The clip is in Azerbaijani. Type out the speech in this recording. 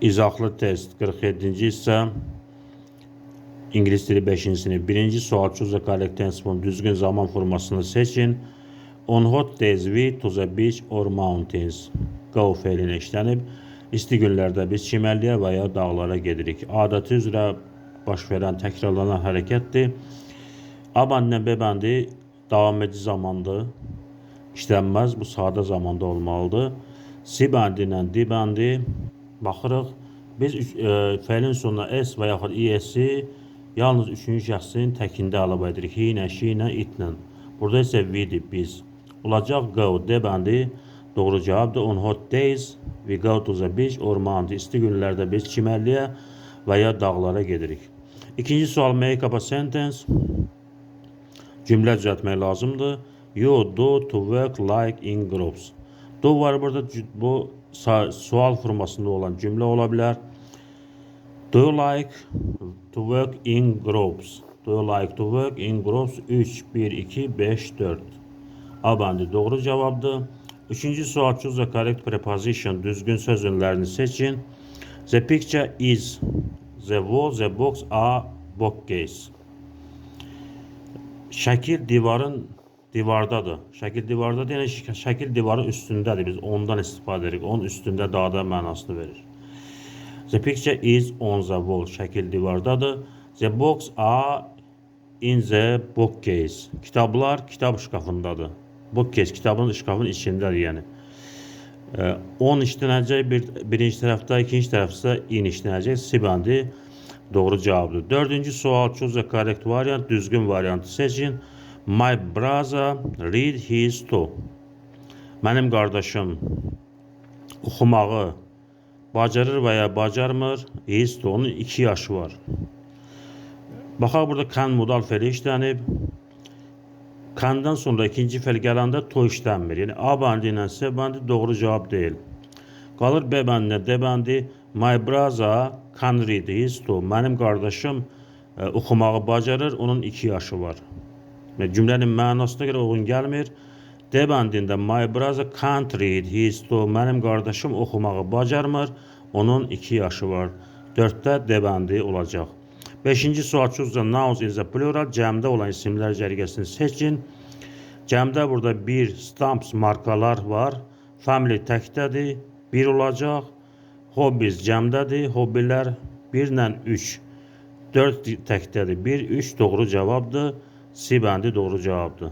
İzahlı test 47. hissə İngilis dili 5-ci sinif 1-ci sual choose the correct tense form düzgün zaman formasını seçin. On hot days we to the beach or mountains. Go fe'linə işlənib. İsti günlərdə biz çimərliyə və ya dağlara gedirik. Adəti üzrə baş verən təkrarlanan hərəkətdir. A bəndlə B bəndi davam edici zamandır. İşlənməz, bu sadə zamanda olmalıdır. C bəndi ilə D bəndi baxırıq. Biz fe'lin sonuna S və yaxud ES-i yalnız üçüncü şəxsin təkində əlavə edirik. He ilə, she ilə, it ilə. Burada isə we'dir, biz. Olacaq go. D bəndi doğru cavabdır. On hot days we go to the beach or mountain. İsti günlərdə biz çimərliyə və ya dağlara gedirik. İkinci sual make up a sentence. Cümlə düzəltmək lazımdır. You do to work like in groups. Do var burada, bu sual formasında olan cümlə ola bilər. Do you like to work in groups? Do you like to work in groups? 3, 1, 2, 5, 4. A bəndi doğru cavabdır. Üçüncü sual choose the correct preposition. Düzgün söz ünlərini seçin. The picture is the wall, the box, a bookcase. Şəkil divardadır. Şəkil divardadır, yəni şəkil divarın üstündədir. Biz ondan istifadə edirik. Onun üstündə dağda mənasını verir. The picture is on the wall. Şəkil divardadır. The books are in the bookcase. Kitablar kitab şkafındadır. Bookcase kitabın şkafın içindədir, yəni. 10 işlənəcək birinci tərəfdə, ikinci tərəfdə in işlənəcək. C bəndi doğru cavabdır. Dördüncü sual choose the correct variant. Düzgün variantı seçin. My brother read his too. Mənim qardaşım oxumağı bacarır və ya bacarmır. His too. Onun 2 yaşı var. Baxaq, burada can modal fe'li işlənib. Can'dan sonra ikinci fe'l gələndə to işlənmir. Yəni A bəndi ilə C bəndi doğru cavab deyil. Qalır B bəndinə D bəndi. My brother can read his too. Mənim qardaşım oxumağı bacarır. Onun 2 yaşı var. Cümlənin mənasına görə uyğun gəlmir. D bəndində my brother can't read his too. Mənim qardaşım oxumağı bacarmır. Onun 2 yaşı var. 4-də D bəndi olacaq. 5-ci sual choose the nouns in the plural. Cəmdə olan isimlər cərgəsini seçin. Cəmdə burada bir stamps markalar var. Family təkdədir. 1 olacaq. Hobbies cəmdədir. Hobbilər 1 ilə 3. 4 təkdədir. 1, 3 doğru cavabdır. C bəndi doğru cavabdır.